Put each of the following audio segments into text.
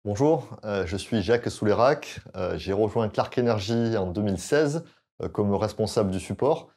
Bonjour, je suis Jacques Souleyrac. J'ai rejoint Clark Energy en 2016 comme responsable du support.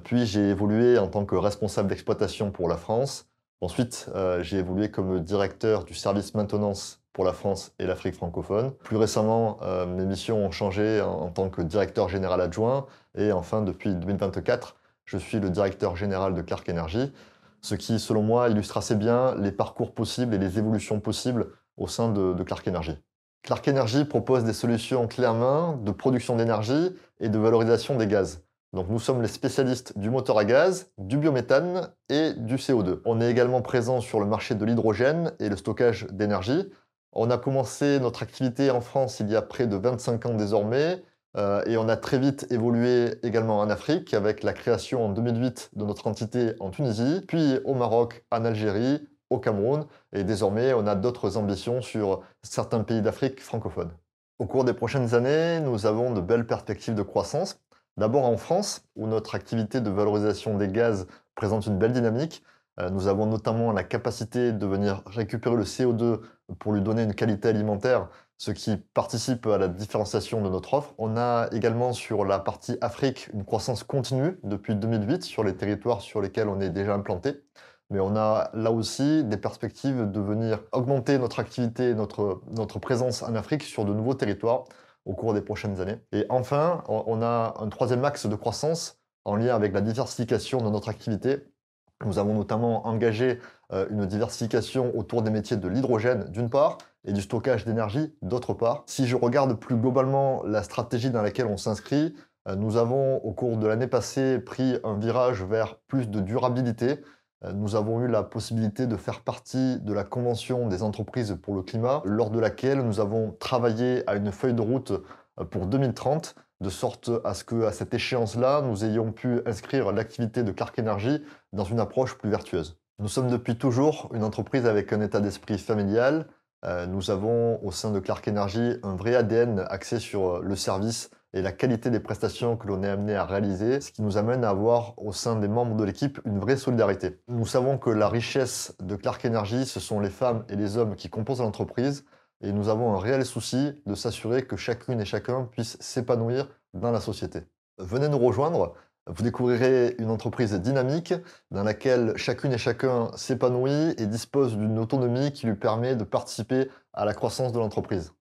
Puis j'ai évolué en tant que responsable d'exploitation pour la France. Ensuite, j'ai évolué comme directeur du service maintenance pour la France et l'Afrique francophone. Plus récemment, mes missions ont changé en tant que directeur général adjoint. Et enfin, depuis 2024, je suis le directeur général de Clark Energy, ce qui, selon moi, illustre assez bien les parcours possibles et les évolutions possibles au sein de Clark Energy. Clark Energy propose des solutions clés en main de production d'énergie et de valorisation des gaz. Donc nous sommes les spécialistes du moteur à gaz, du biométhane et du CO2. On est également présent sur le marché de l'hydrogène et le stockage d'énergie. On a commencé notre activité en France il y a près de 25 ans désormais, et on a très vite évolué également en Afrique avec la création en 2008 de notre entité en Tunisie, puis au Maroc, en Algérie, au Cameroun, et désormais on a d'autres ambitions sur certains pays d'Afrique francophone. Au cours des prochaines années, nous avons de belles perspectives de croissance. D'abord en France, où notre activité de valorisation des gaz présente une belle dynamique. Nous avons notamment la capacité de venir récupérer le CO2 pour lui donner une qualité alimentaire, ce qui participe à la différenciation de notre offre. On a également sur la partie Afrique une croissance continue depuis 2008 sur les territoires sur lesquels on est déjà implanté. Mais on a là aussi des perspectives de venir augmenter notre activité, notre présence en Afrique sur de nouveaux territoires au cours des prochaines années. Et enfin, on a un troisième axe de croissance en lien avec la diversification de notre activité. Nous avons notamment engagé une diversification autour des métiers de l'hydrogène d'une part et du stockage d'énergie d'autre part. Si je regarde plus globalement la stratégie dans laquelle on s'inscrit, nous avons au cours de l'année passée pris un virage vers plus de durabilité. Nous avons eu la possibilité de faire partie de la Convention des entreprises pour le climat, lors de laquelle nous avons travaillé à une feuille de route pour 2030, de sorte à ce qu'à cette échéance-là, nous ayons pu inscrire l'activité de Clark Energy dans une approche plus vertueuse. Nous sommes depuis toujours une entreprise avec un état d'esprit familial. Nous avons au sein de Clark Energy un vrai ADN axé sur le service et la qualité des prestations que l'on est amené à réaliser, ce qui nous amène à avoir au sein des membres de l'équipe une vraie solidarité. Nous savons que la richesse de Clark Energy, ce sont les femmes et les hommes qui composent l'entreprise, et nous avons un réel souci de s'assurer que chacune et chacun puisse s'épanouir dans la société. Venez nous rejoindre, vous découvrirez une entreprise dynamique dans laquelle chacune et chacun s'épanouit et dispose d'une autonomie qui lui permet de participer à la croissance de l'entreprise.